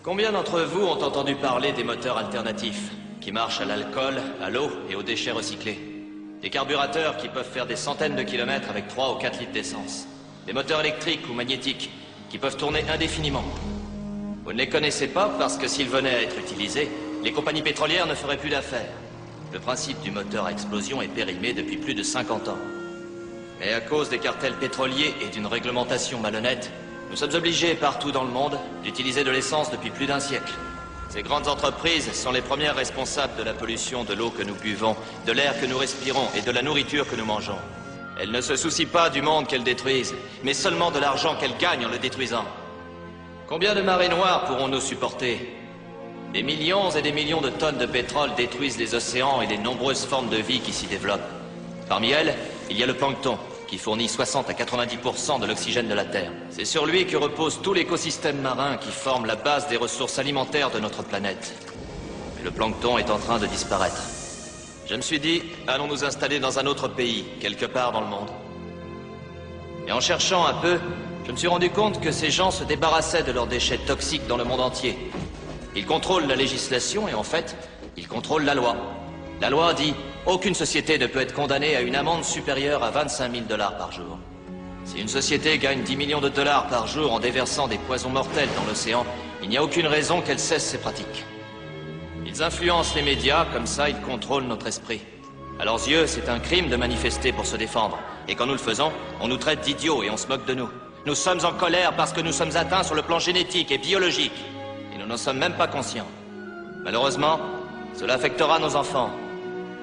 Combien d'entre vous ont entendu parler des moteurs alternatifs, qui marchent à l'alcool, à l'eau et aux déchets recyclés? Des carburateurs qui peuvent faire des centaines de kilomètres avec 3 ou 4 litres d'essence. Des moteurs électriques ou magnétiques, qui peuvent tourner indéfiniment. Vous ne les connaissez pas parce que s'ils venaient à être utilisés, les compagnies pétrolières ne feraient plus d'affaires. Le principe du moteur à explosion est périmé depuis plus de 50 ans. Mais à cause des cartels pétroliers et d'une réglementation malhonnête, nous sommes obligés partout dans le monde d'utiliser de l'essence depuis plus d'un siècle. Ces grandes entreprises sont les premières responsables de la pollution de l'eau que nous buvons, de l'air que nous respirons et de la nourriture que nous mangeons. Elles ne se soucient pas du monde qu'elles détruisent, mais seulement de l'argent qu'elles gagnent en le détruisant. Combien de marées noires pourrons-nous supporter? Des millions et des millions de tonnes de pétrole détruisent les océans et les nombreuses formes de vie qui s'y développent. Parmi elles, il y a le plancton, qui fournit 60 à 90% de l'oxygène de la Terre. C'est sur lui que repose tout l'écosystème marin qui forme la base des ressources alimentaires de notre planète. Mais le plancton est en train de disparaître. Je me suis dit, allons nous installer dans un autre pays, quelque part dans le monde. Et en cherchant un peu, je me suis rendu compte que ces gens se débarrassaient de leurs déchets toxiques dans le monde entier. Ils contrôlent la législation et en fait, ils contrôlent la loi. La loi dit, aucune société ne peut être condamnée à une amende supérieure à 25 000 $ par jour. Si une société gagne 10 millions de dollars par jour en déversant des poisons mortels dans l'océan, il n'y a aucune raison qu'elle cesse ses pratiques. Ils influencent les médias, comme ça ils contrôlent notre esprit. À leurs yeux, c'est un crime de manifester pour se défendre. Et quand nous le faisons, on nous traite d'idiots et on se moque de nous. Nous sommes en colère parce que nous sommes atteints sur le plan génétique et biologique. Et nous n'en sommes même pas conscients. Malheureusement, cela affectera nos enfants.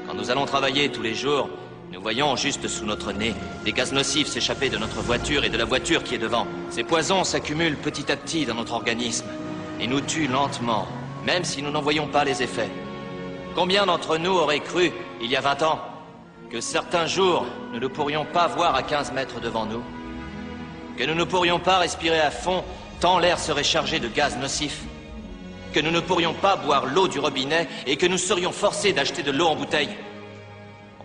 Quand nous allons travailler tous les jours, nous voyons juste sous notre nez des gaz nocifs s'échapper de notre voiture et de la voiture qui est devant. Ces poisons s'accumulent petit à petit dans notre organisme et nous tuent lentement, même si nous n'en voyons pas les effets. Combien d'entre nous auraient cru, il y a 20 ans, que certains jours, nous ne pourrions pas voir à 15 mètres devant nous? Que nous ne pourrions pas respirer à fond tant l'air serait chargé de gaz nocifs? Que nous ne pourrions pas boire l'eau du robinet et que nous serions forcés d'acheter de l'eau en bouteille?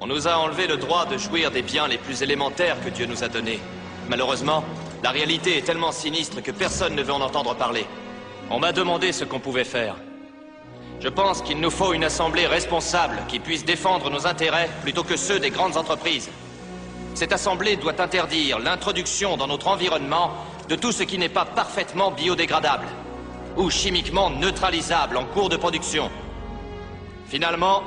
On nous a enlevé le droit de jouir des biens les plus élémentaires que Dieu nous a donnés. Malheureusement, la réalité est tellement sinistre que personne ne veut en entendre parler. On m'a demandé ce qu'on pouvait faire. Je pense qu'il nous faut une assemblée responsable qui puisse défendre nos intérêts plutôt que ceux des grandes entreprises. Cette assemblée doit interdire l'introduction dans notre environnement de tout ce qui n'est pas parfaitement biodégradable ou chimiquement neutralisable en cours de production. Finalement,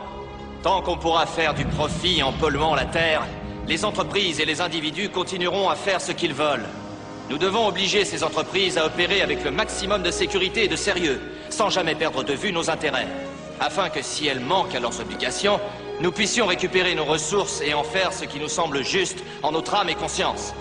tant qu'on pourra faire du profit en polluant la Terre, les entreprises et les individus continueront à faire ce qu'ils veulent. Nous devons obliger ces entreprises à opérer avec le maximum de sécurité et de sérieux, sans jamais perdre de vue nos intérêts, afin que si elles manquent à leurs obligations, nous puissions récupérer nos ressources et en faire ce qui nous semble juste en notre âme et conscience.